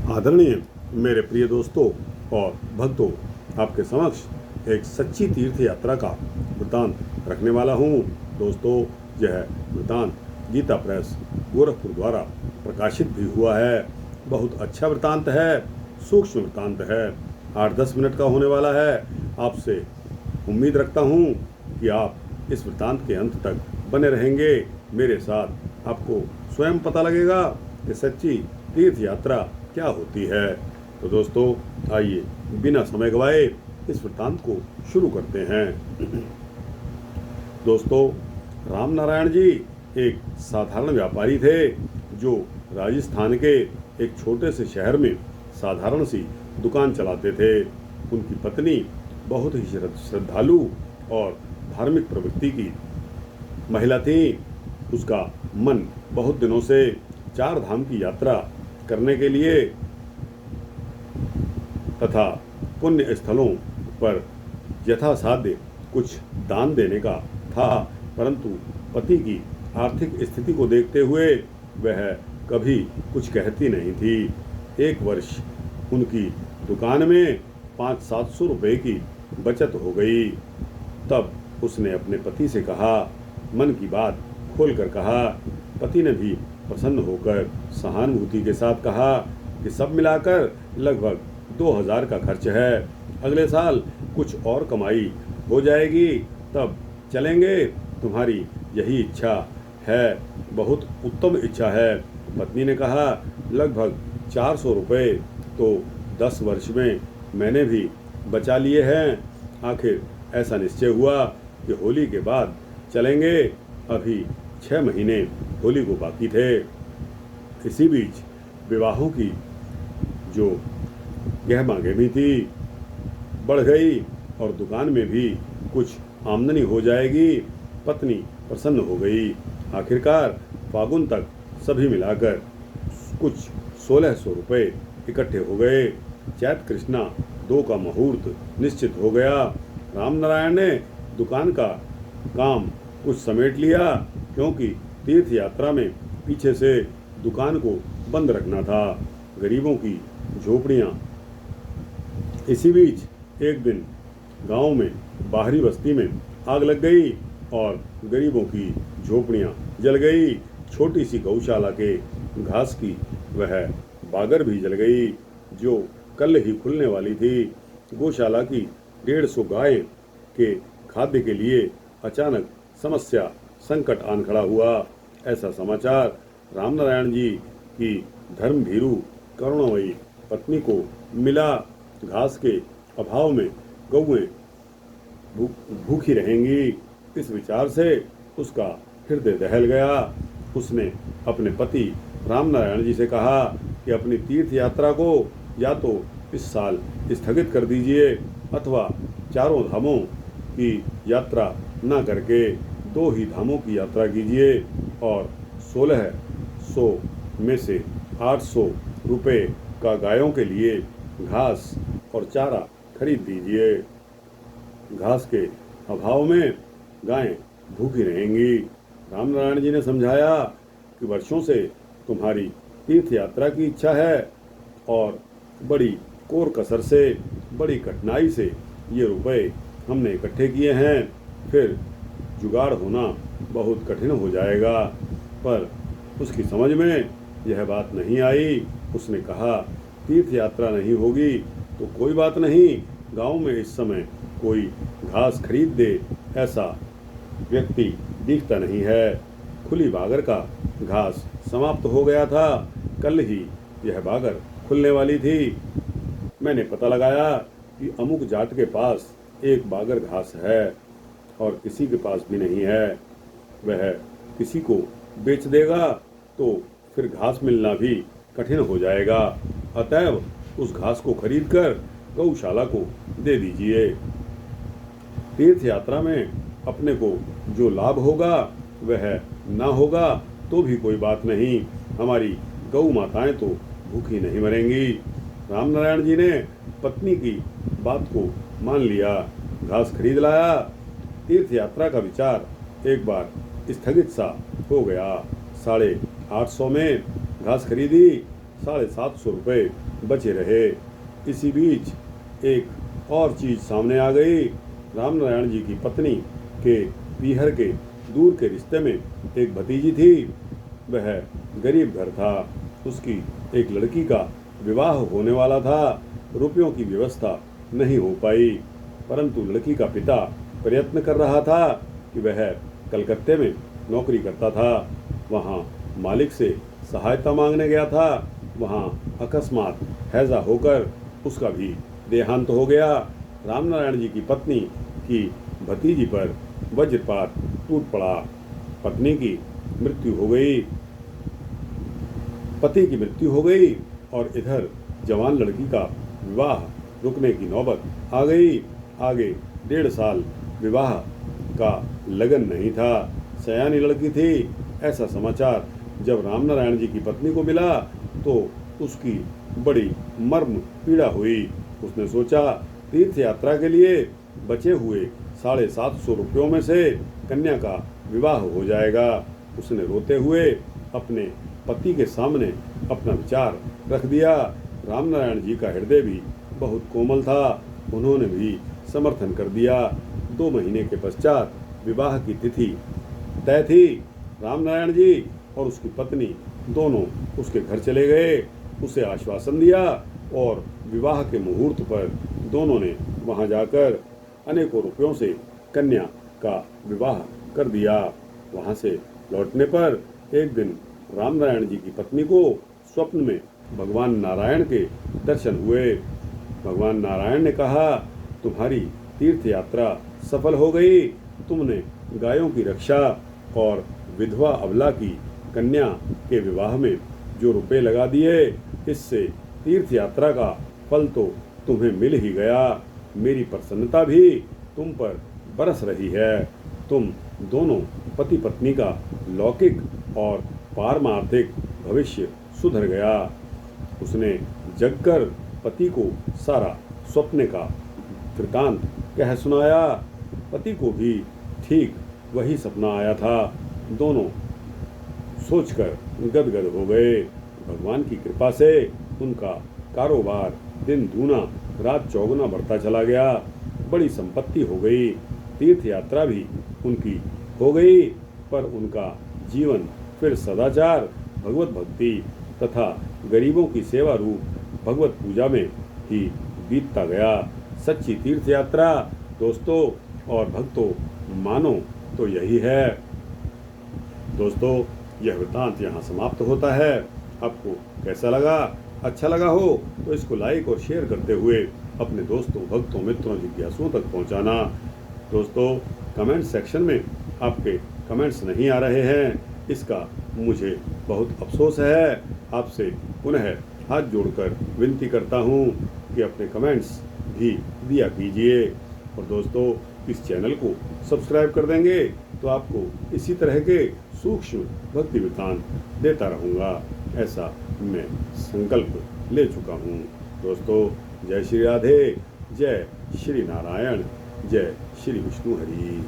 आदरणीय मेरे प्रिय दोस्तों और भक्तों, आपके समक्ष एक सच्ची तीर्थ यात्रा का वृतांत रखने वाला हूँ। दोस्तों, यह वृतांत गीता प्रेस गोरखपुर द्वारा प्रकाशित भी हुआ है। बहुत अच्छा वृतांत है, सूक्ष्म वृतांत है, 8-10 मिनट का होने वाला है। आपसे उम्मीद रखता हूँ कि आप इस वृतांत के अंत तक बने रहेंगे। मेरे साथ आपको स्वयं पता लगेगा कि सच्ची तीर्थ यात्रा क्या होती है। तो दोस्तों, आइए बिना समय गवाए इस वृत्तांत को शुरू करते हैं। दोस्तों, राम नारायण जी एक साधारण व्यापारी थे जो राजस्थान के एक छोटे से शहर में साधारण सी दुकान चलाते थे। उनकी पत्नी बहुत ही श्रद्धालु और धार्मिक प्रवृत्ति की महिला थी। उसका मन बहुत दिनों से 4 धाम की यात्रा करने के लिए तथा पुण्य स्थलों पर यथासाध्य कुछ दान देने का था, परंतु पति की आर्थिक स्थिति को देखते हुए वह कभी कुछ कहती नहीं थी। एक वर्ष उनकी दुकान में 500-700 रुपए की बचत हो गई। तब उसने अपने पति से कहा, मन की बात खोलकर कहा। पति ने भी प्रसन्न होकर सहानुभूति के साथ कहा कि सब मिलाकर लगभग 2000 का खर्च है। अगले साल कुछ और कमाई हो जाएगी, तब चलेंगे। तुम्हारी यही इच्छा है, बहुत उत्तम इच्छा है। पत्नी ने कहा, लगभग 400 रुपये तो 10 वर्ष में मैंने भी बचा लिए हैं। आखिर ऐसा निश्चय हुआ कि होली के बाद चलेंगे। अभी 6 महीने होली को बाकी थे। इसी बीच विवाहों की जो गहमा-गहमी थी बढ़ गई और दुकान में भी कुछ आमदनी हो जाएगी। पत्नी प्रसन्न हो गई। आखिरकार फागुन तक सभी मिलाकर कुछ 1600 रुपये इकट्ठे हो गए। चैत कृष्णा 2 का मुहूर्त निश्चित हो गया। रामनारायण ने दुकान का काम कुछ समेट लिया, क्योंकि तीर्थ यात्रा में पीछे से दुकान को बंद रखना था। गरीबों की झोपड़ियाँ। इसी बीच एक दिन गांव में बाहरी बस्ती में आग लग गई और गरीबों की झोपड़ियाँ जल गई। छोटी सी गौशाला के घास की वह बागर भी जल गई, जो कल ही खुलने वाली थी। गौशाला की 150 गायें के खाद्य के लिए अचानक समस्या संकट आन खड़ा हुआ। ऐसा समाचार रामनारायण जी की धर्मभीरू करुणामयी पत्नी को मिला। घास के अभाव में गौएं भूखी रहेंगी, इस विचार से उसका हृदय दहल गया। उसने अपने पति रामनारायण जी से कहा कि अपनी तीर्थ यात्रा को या तो इस साल स्थगित कर दीजिए अथवा 4 धामों की यात्रा न करके 2 ही धामों की यात्रा कीजिए और 1600 में से 800 रुपये का गायों के लिए घास और चारा खरीद दीजिए। घास के अभाव में गायें भूखी रहेंगी। रामनारायण जी ने समझाया कि वर्षों से तुम्हारी तीर्थ यात्रा की इच्छा है और बड़ी कोर कसर से, बड़ी कठिनाई से ये रुपए हमने इकट्ठे किए हैं। फिर जुगाड़ होना बहुत कठिन हो जाएगा। पर उसकी समझ में यह बात नहीं आई। उसने कहा, तीर्थ यात्रा नहीं होगी तो कोई बात नहीं, गांव में इस समय कोई घास खरीद दे ऐसा व्यक्ति दिखता नहीं है। खुली बागर का घास समाप्त हो गया था। कल ही यह बागर खुलने वाली थी। मैंने पता लगाया कि अमुक जाट के पास एक बागर घास है और किसी के पास भी नहीं है। वह किसी को बेच देगा तो फिर घास मिलना भी कठिन हो जाएगा। अतएव उस घास को खरीदकर गौशाला को दे दीजिए। तीर्थ यात्रा में अपने को जो लाभ होगा वह ना होगा तो भी कोई बात नहीं, हमारी गौ माताएं तो भूखी नहीं मरेंगी। रामनारायण जी ने पत्नी की बात को मान लिया, घास खरीद लाया। तीर्थ यात्रा का विचार एक बार स्थगित सा हो गया। 850 में घास खरीदी, 750 रुपये बचे रहे। इसी बीच एक और चीज सामने आ गई। रामनारायण जी की पत्नी के पीहर के दूर के रिश्ते में एक भतीजी थी। वह गरीब घर था। उसकी एक लड़की का विवाह होने वाला था। रुपयों की व्यवस्था नहीं हो पाई, परंतु लड़की का पिता प्रयत्न कर रहा था कि वह कलकत्ते में नौकरी करता था। वहाँ मालिक से सहायता मांगने गया था। वहाँ अकस्मात हैजा होकर उसका भी देहांत हो गया। रामनारायण जी की पत्नी की भतीजी पर वज्रपात टूट पड़ा। पत्नी की मृत्यु हो गई, पति की मृत्यु हो गई और इधर जवान लड़की का विवाह रुकने की नौबत आ गई। आगे 1.5 साल विवाह का लगन नहीं था। सयानी लड़की थी। ऐसा समाचार जब रामनारायण जी की पत्नी को मिला तो उसकी बड़ी मर्म पीड़ा हुई। उसने सोचा तीर्थ यात्रा के लिए बचे हुए 750 रुपयों में से कन्या का विवाह हो जाएगा। उसने रोते हुए अपने पति के सामने अपना विचार रख दिया। रामनारायण जी का हृदय भी बहुत कोमल था। उन्होंने भी समर्थन कर दिया। 2 महीने के पश्चात विवाह की तिथि तय थी। रामनारायण जी और उसकी पत्नी दोनों उसके घर चले गए। उसे आश्वासन दिया और विवाह के मुहूर्त पर दोनों ने वहां जाकर अनेकों रुपयों से कन्या का विवाह कर दिया। वहां से लौटने पर एक दिन रामनारायण जी की पत्नी को स्वप्न में भगवान नारायण के दर्शन हुए। भगवान नारायण ने कहा, तुम्हारी तीर्थ यात्रा सफल हो गई। तुमने गायों की रक्षा और विधवा अबला की कन्या के विवाह में जो रुपए लगा दिए, इससे तीर्थ यात्रा का फल तो तुम्हें मिल ही गया। मेरी प्रसन्नता भी तुम पर बरस रही है। तुम दोनों पति पत्नी का लौकिक और पारमार्थिक भविष्य सुधर गया। उसने जगकर पति को सारा स्वप्न का वृतांत कह सुनाया। पति को भी ठीक वही सपना आया था। दोनों सोचकर गदगद हो गए। भगवान की कृपा से उनका कारोबार दिन दूना रात चौगुना बढ़ता चला गया। बड़ी संपत्ति हो गई। तीर्थ यात्रा भी उनकी हो गई, पर उनका जीवन फिर सदाचार, भगवत भक्ति तथा गरीबों की सेवा रूप भगवत पूजा में ही बीतता गया। सच्ची तीर्थ यात्रा दोस्तों और भक्तों मानो तो यही है। दोस्तों, यह वृत्तांत यहाँ समाप्त होता है। आपको कैसा लगा? अच्छा लगा हो तो इसको लाइक और शेयर करते हुए अपने दोस्तों, भक्तों, मित्रों, जिज्ञासुओं तक पहुँचाना। दोस्तों, कमेंट सेक्शन में आपके कमेंट्स नहीं आ रहे हैं, इसका मुझे बहुत अफसोस है। आपसे पुनः हाथ जोड़कर विनती करता हूँ कि अपने कमेंट्स भी दिया कीजिए। और दोस्तों, इस चैनल को सब्सक्राइब कर देंगे तो आपको इसी तरह के सूक्ष्म भक्ति वृत्तांत देता रहूँगा, ऐसा मैं संकल्प ले चुका हूँ। दोस्तों, जय श्री राधे, जय श्री नारायण, जय श्री विष्णु हरि।